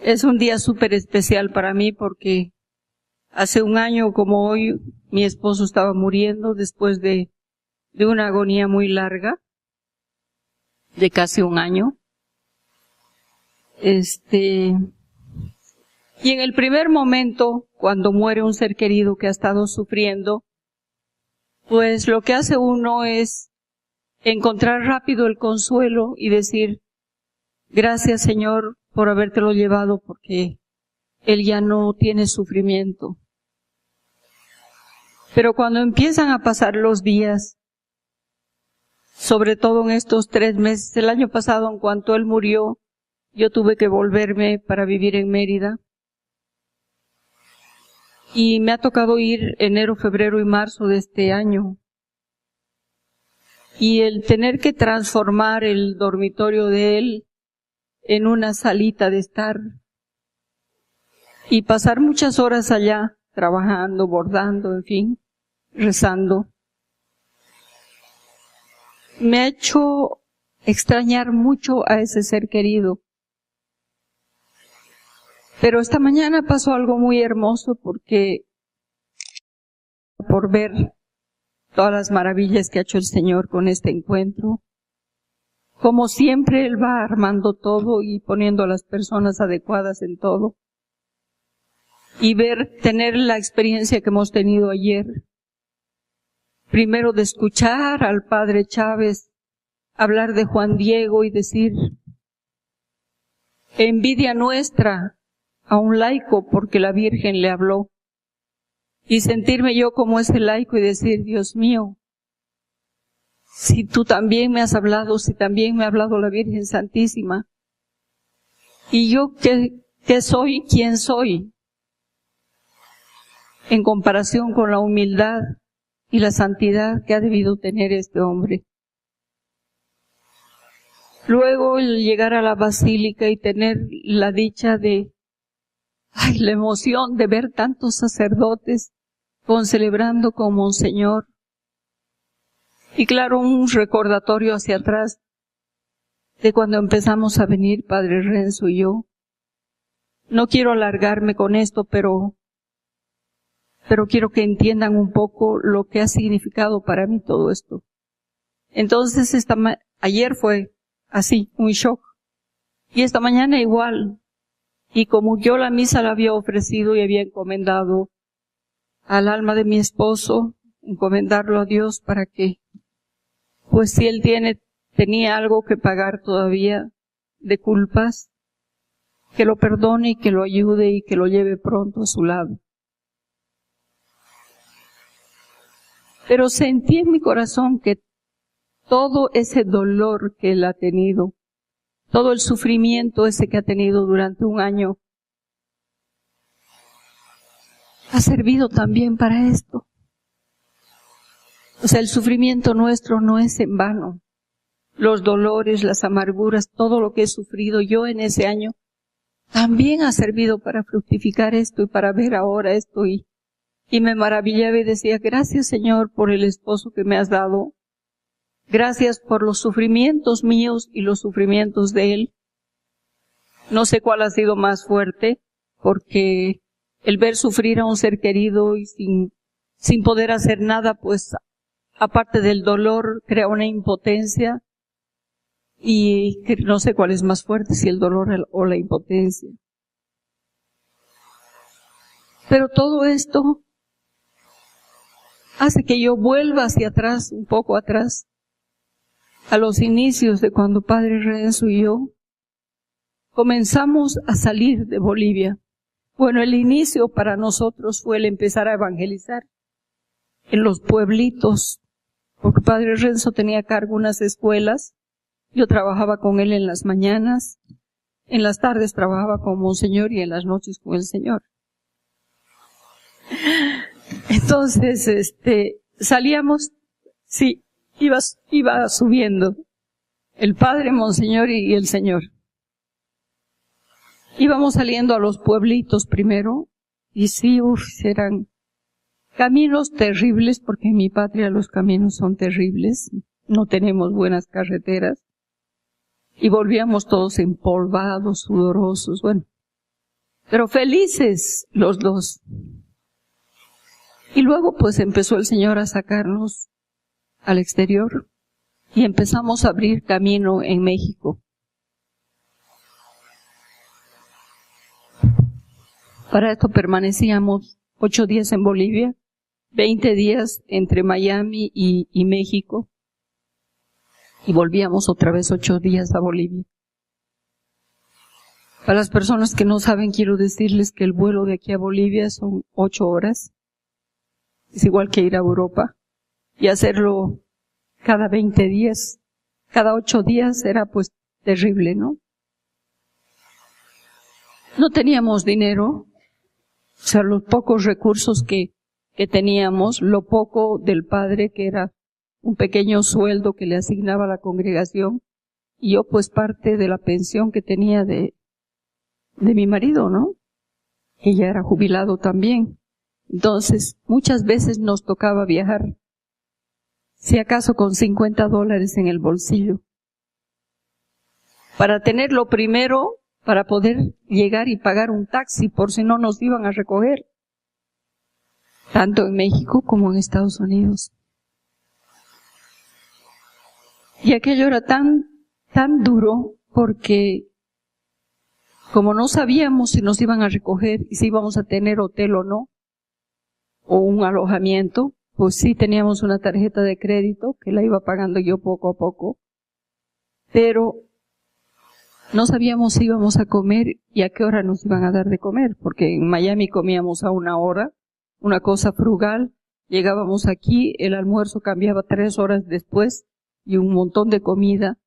Es un día súper especial para mí porque hace un año como hoy mi esposo estaba muriendo después de una agonía muy larga, de casi un año. Y en el primer momento, cuando muere un ser querido que ha estado sufriendo, pues lo que hace uno es encontrar rápido el consuelo y decir, gracias Señor por habértelo llevado porque él ya no tiene sufrimiento. Pero cuando empiezan a pasar los días, sobre todo en estos 3 meses, el año pasado en cuanto él murió, yo tuve que volverme para vivir en Mérida. Y me ha tocado ir enero, febrero y marzo de este año. Y el tener que transformar el dormitorio de él en una salita de estar y pasar muchas horas allá trabajando, bordando, en fin, rezando, me ha hecho extrañar mucho a ese ser querido. Pero esta mañana pasó algo muy hermoso porque por ver todas las maravillas que ha hecho el Señor con este encuentro, como siempre Él va armando todo y poniendo a las personas adecuadas en todo. Y tener la experiencia que hemos tenido ayer, primero de escuchar al Padre Chávez hablar de Juan Diego y decir, envidia nuestra a un laico porque la Virgen le habló. Y sentirme yo como ese laico y decir, Dios mío, si tú también me has hablado, si también me ha hablado la Virgen Santísima, y yo ¿qué soy? ¿Quién soy? En comparación con la humildad y la santidad que ha debido tener este hombre. Luego el llegar a la basílica y tener la dicha la emoción de ver tantos sacerdotes concelebrando con Monseñor. Y claro, un recordatorio hacia atrás de cuando empezamos a venir Padre Renzo y yo. No quiero alargarme con esto, pero quiero que entiendan un poco lo que ha significado para mí todo esto. Entonces, ayer fue así, un shock. Y esta mañana igual. Y como yo la misa la había ofrecido y había encomendado al alma de mi esposo, encomendarlo a Dios para que, pues si él tenía algo que pagar todavía de culpas, que lo perdone y que lo ayude y que lo lleve pronto a su lado. Pero sentí en mi corazón que todo ese dolor que él ha tenido, todo el sufrimiento ese que ha tenido durante un año, ha servido también para esto. O sea, el sufrimiento nuestro no es en vano. Los dolores, las amarguras, todo lo que he sufrido yo en ese año, también ha servido para fructificar esto y para ver ahora esto. Y me maravillaba y decía, gracias Señor por el esposo que me has dado. Gracias por los sufrimientos míos y los sufrimientos de él. No sé cuál ha sido más fuerte, porque el ver sufrir a un ser querido y sin poder hacer nada, pues aparte del dolor, crea una impotencia. Y que no sé cuál es más fuerte, si el dolor o la impotencia. Pero todo esto hace que yo vuelva hacia atrás, un poco atrás, a los inicios de cuando Padre Renzo y yo comenzamos a salir de Bolivia. Bueno, el inicio para nosotros fue el empezar a evangelizar en los pueblitos, porque Padre Renzo tenía a cargo unas escuelas. Yo trabajaba con él en las mañanas, en las tardes trabajaba con Monseñor y en las noches con el Señor. Entonces, salíamos, sí, iba subiendo el Padre, Monseñor y el Señor. Íbamos saliendo a los pueblitos primero, y sí, eran caminos terribles, porque en mi patria los caminos son terribles, no tenemos buenas carreteras. Y volvíamos todos empolvados, sudorosos, bueno. pero felices los dos. Y luego pues empezó el Señor a sacarnos al exterior y empezamos a abrir camino en México. Para esto permanecíamos 8 días en Bolivia, 20 días entre Miami y México, y volvíamos otra vez 8 días a Bolivia. Para las personas que no saben, quiero decirles que el vuelo de aquí a Bolivia son 8 horas. Es igual que ir a Europa. Y hacerlo cada 20 días, cada 8 días era pues terrible, ¿no? No teníamos dinero, o sea, los pocos recursos que teníamos, lo poco del padre, que era un pequeño sueldo que le asignaba a la congregación, y yo pues parte de la pensión que tenía de mi marido, ¿no? Que ya era jubilado también. Entonces, muchas veces nos tocaba viajar, si acaso con $50 en el bolsillo, para tener lo primero, para poder llegar y pagar un taxi, por si no nos iban a recoger, tanto en México como en Estados Unidos. Y aquello era tan duro, porque como no sabíamos si nos iban a recoger y si íbamos a tener hotel o no, o un alojamiento, pues sí teníamos una tarjeta de crédito que la iba pagando yo poco a poco, pero no sabíamos si íbamos a comer y a qué hora nos iban a dar de comer, porque en Miami comíamos a 1 hora, una cosa frugal, llegábamos aquí, el almuerzo cambiaba 3 horas después y un montón de comida,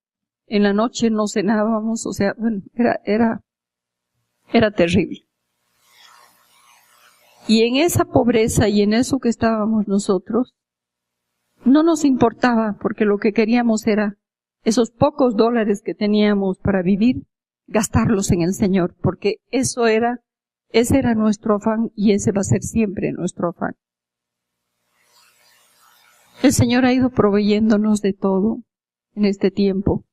en la noche no cenábamos, o sea, bueno, era terrible. Y en esa pobreza y en eso que estábamos nosotros, no nos importaba, porque lo que queríamos era esos pocos dólares que teníamos para vivir, gastarlos en el Señor, porque ese era nuestro afán y ese va a ser siempre nuestro afán. El Señor ha ido proveyéndonos de todo en este tiempo.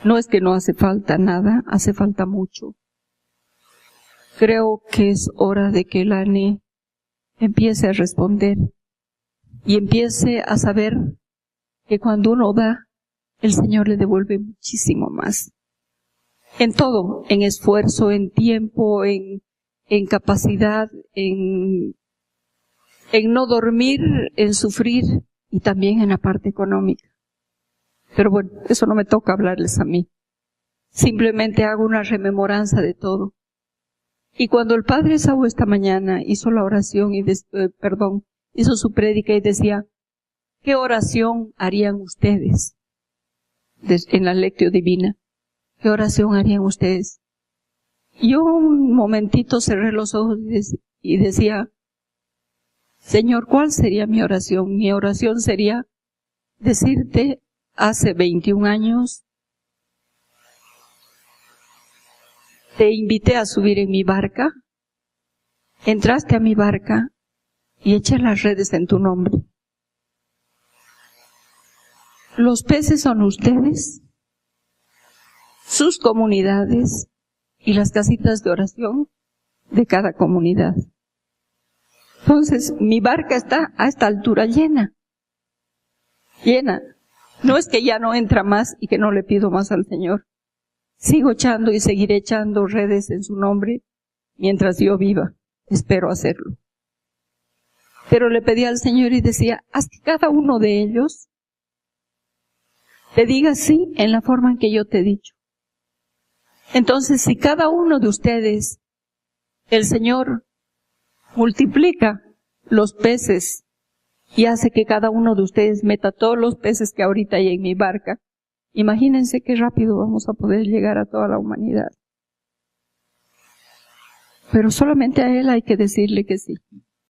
No es que no hace falta nada, hace falta mucho. Creo que es hora de que el ANE empiece a responder y empiece a saber que cuando uno da, el Señor le devuelve muchísimo más. En todo, en esfuerzo, en tiempo, en capacidad, en no dormir, en sufrir y también en la parte económica. Pero bueno, eso no me toca hablarles a mí. Simplemente hago una rememoranza de todo. Y cuando el padre Saúl esta mañana hizo la oración hizo su prédica y decía, ¿qué oración harían ustedes en la lectio divina? ¿Qué oración harían ustedes? Yo un momentito cerré los ojos y decía, Señor, ¿cuál sería mi oración? Mi oración sería decirte, hace 21 años, te invité a subir en mi barca, entraste a mi barca y eché las redes en tu nombre. Los peces son ustedes, sus comunidades y las casitas de oración de cada comunidad. Entonces, mi barca está a esta altura llena. No es que ya no entra más y que no le pido más al Señor. Sigo echando y seguiré echando redes en su nombre mientras yo viva. Espero hacerlo. Pero le pedí al Señor y decía, haz que cada uno de ellos te diga sí en la forma en que yo te he dicho. Entonces, si cada uno de ustedes, el Señor multiplica los peces y hace que cada uno de ustedes meta todos los peces que ahorita hay en mi barca, imagínense qué rápido vamos a poder llegar a toda la humanidad. Pero solamente a Él hay que decirle que sí.